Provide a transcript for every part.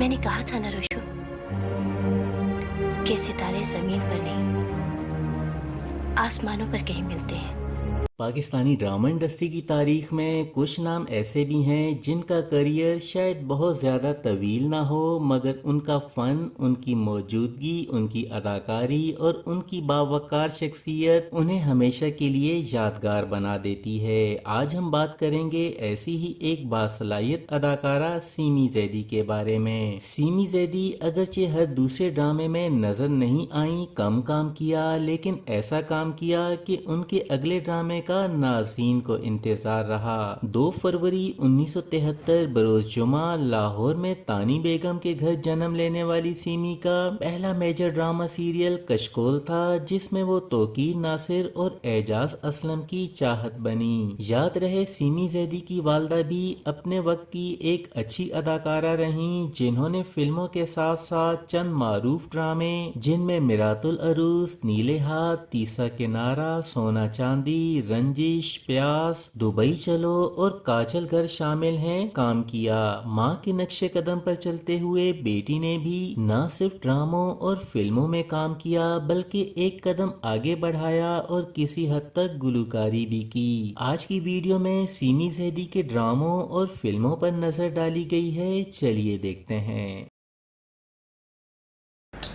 मैंने कहा था ना रोशो कि सितारे जमीन पर नहीं आसमानों पर कहीं मिलते हैं। पाकिस्तानी ड्रामा इंडस्ट्री की तारीख में कुछ नाम ऐसे भी हैं जिनका करियर शायद बहुत ज़्यादा तवील ना हो, मगर उनका फ़न, उनकी मौजूदगी, उनकी अदाकारी और उनकी बावकार शख्सियत उन्हें हमेशा के लिए यादगार बना देती है। आज हम बात करेंगे ऐसी ही एक बासलाहियत अदाकारा सीमी जैदी के बारे में। सीमी जैदी अगरचे हर दूसरे ड्रामे में नज़र नहीं आई, कम काम किया, लेकिन ऐसा काम किया कि उनके अगले ड्रामे का नाज़रीन को इंतजार रहा। 2 फरवरी 1973 बरोज जुमा लाहौर में तानी बेगम के घर जन्म लेने वाली सीमी का पहला मेजर ड्रामा सीरियल कशकोल था, जिसमें वो तौकीर नासिर और एजाज असलम की चाहत बनी। याद रहे सीमी जैदी की वालदा भी अपने वक्त की एक अच्छी अदाकारा रहीं, जिन्होंने फिल्मों के साथ साथ चंद मारूफ ड्रामे जिनमें मिरातुल अरूस, नीले हाथ, तीसरा किनारा, सोना चांदी, रंजिश, प्यास, दुबई चलो और काजल घर शामिल हैं काम किया। माँ के नक्शे कदम पर चलते हुए बेटी ने भी न सिर्फ ड्रामों और फिल्मों में काम किया, बल्कि एक कदम आगे बढ़ाया और किसी हद तक गुलकारी भी की। आज की वीडियो में सीमी जैदी के ड्रामों और फिल्मों पर नजर डाली गई है, चलिए देखते हैं।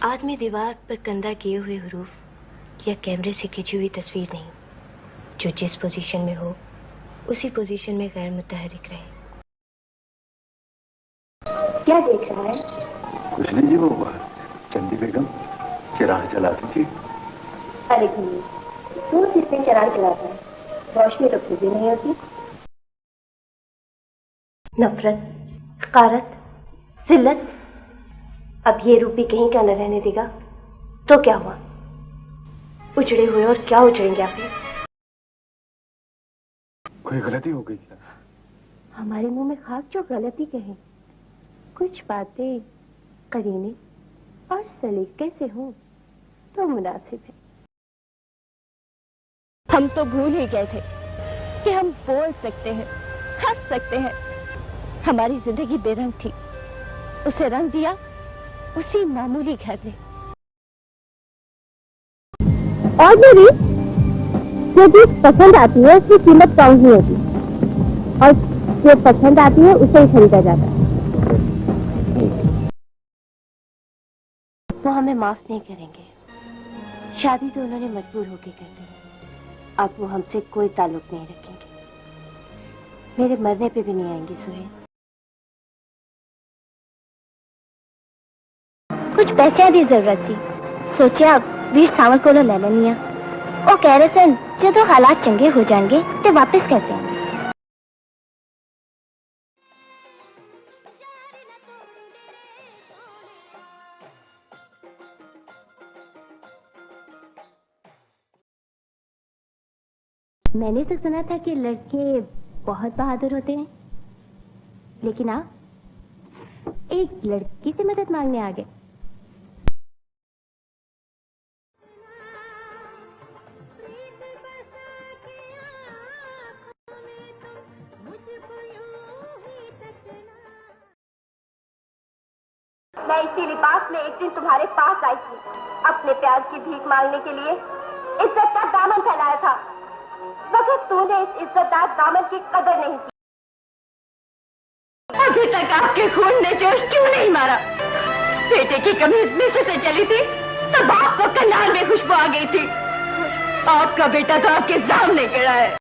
आदमी दीवार पर कंधा किए हुए हुरूफ या कैमरे से खिंची हुई तस्वीर नहीं, जो जिस पोजीशन में हो उसी पोजीशन में गैर मुतहरिक रहे। क्या देख रहा है? कुछ नहीं जी, वो चंदी बेगम चिराग जला दीजिए। अरे घूमिए, तू सिर पे चिराग जलाता है, रोशनी तो फिर भी नहीं होती। नफरत, हकारत, जिल्लत, अब ये रूप भी कहीं का न रहने देगा तो क्या हुआ? उजड़े हुए और क्या उजड़ेंगे आखिर? कोई गलती हो गई क्या? हमारे मुंह में खाक जो गलती कहे। कुछ बातें करीने और सलीके से हो तो मुनासिब है। हम तो भूल ही गए थे कि हम बोल सकते हैं, हंस सकते हैं। हमारी जिंदगी बेरंग थी, उसे रंग दिया उसी मामूली घर ने। और मेरी जो चीज पसंद आती है उसकी कीमत कम ही होती, और जो पसंद आती है उसे ही खरीदा जाता है। वो हमें माफ नहीं करेंगे। शादी तो उन्होंने मजबूर होकर कर दी, अब वो हमसे कोई ताल्लुक नहीं रखेंगे। मेरे मरने पे भी नहीं आएंगी सुहेल। कुछ पैसे की जरूरत थी, सोचा वीर सावल को ले लेनी। वो कह रहे सन जो हालात चंगे हो जाएंगे तो वापस कर देंगे। मैंने तो सुना था कि लड़के बहुत बहादुर होते हैं, लेकिन आप एक लड़की से मदद मांगने आ गए। मैं इसी लिबास में एक दिन तुम्हारे पास आई थी, अपने प्यार की भीख मांगने के लिए इज्जत का दामन फैलाया था, मगर तूने इस इज्जतदार दामन की कदर नहीं की। अभी तक आपके खून ने जोश क्यों नहीं मारा? बेटे की कमीज में से चली थी तो बाप को कन्नार में खुशबू आ गई थी। आपका बेटा तो आपके सामने खड़ा है।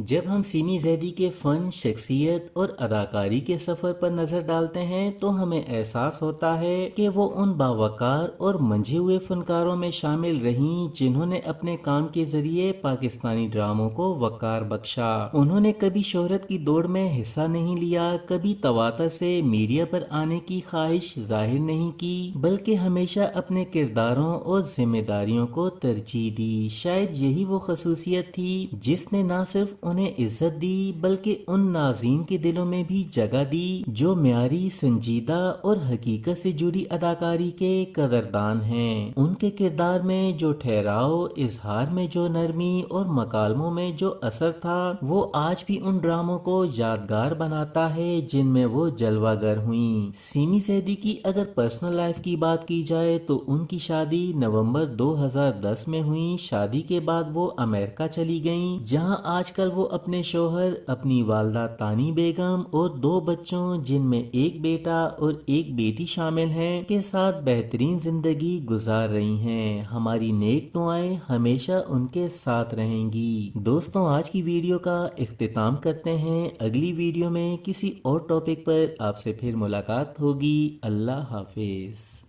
जब हम सीमी जैदी के फ़न, शख्सियत और अदाकारी के सफ़र पर नज़र डालते हैं तो हमें एहसास होता है कि वो उन बावकार और मंझे हुए फनकारों में शामिल रहीं जिन्होंने अपने काम के ज़रिए पाकिस्तानी ड्रामों को वक़ार बख्शा। उन्होंने कभी शोहरत की दौड़ में हिस्सा नहीं लिया, कभी तवातर से मीडिया पर आने की ख्वाहिश जाहिर नहीं की, बल्कि हमेशा अपने किरदारों और जिम्मेदारियों को तरजीह दी। शायद यही वो खसूसियत थी जिसने न सिर्फ उन्हें इज्जत दी बल्कि उन नाज़रीन के दिलों में भी जगह दी जो म्यारी, संजीदा और हकीकत से जुड़ी अदाकारी के कदरदान हैं। उनके किरदार में जो ठहराव, इजहार में जो नरमी और मकालमों में जो असर था, वो आज भी उन ड्रामों को यादगार बनाता है जिनमें वो जलवागर हुई। सीमी सैदी की अगर पर्सनल लाइफ की बात की जाए तो उनकी शादी नवंबर 2010 में हुई। शादी के बाद वो अमेरिका चली गईं, जहां आजकल वो अपने शोहर, अपनी वालदा तानी बेगम और 2 बच्चों जिनमें एक बेटा और एक बेटी शामिल हैं के साथ बेहतरीन जिंदगी गुजार रही हैं। हमारी नेक दुआएं हमेशा उनके साथ रहेंगी। दोस्तों, आज की वीडियो का इख्तिताम करते हैं। अगली वीडियो में किसी और टॉपिक पर आपसे फिर मुलाकात होगी। अल्लाह हाफिज।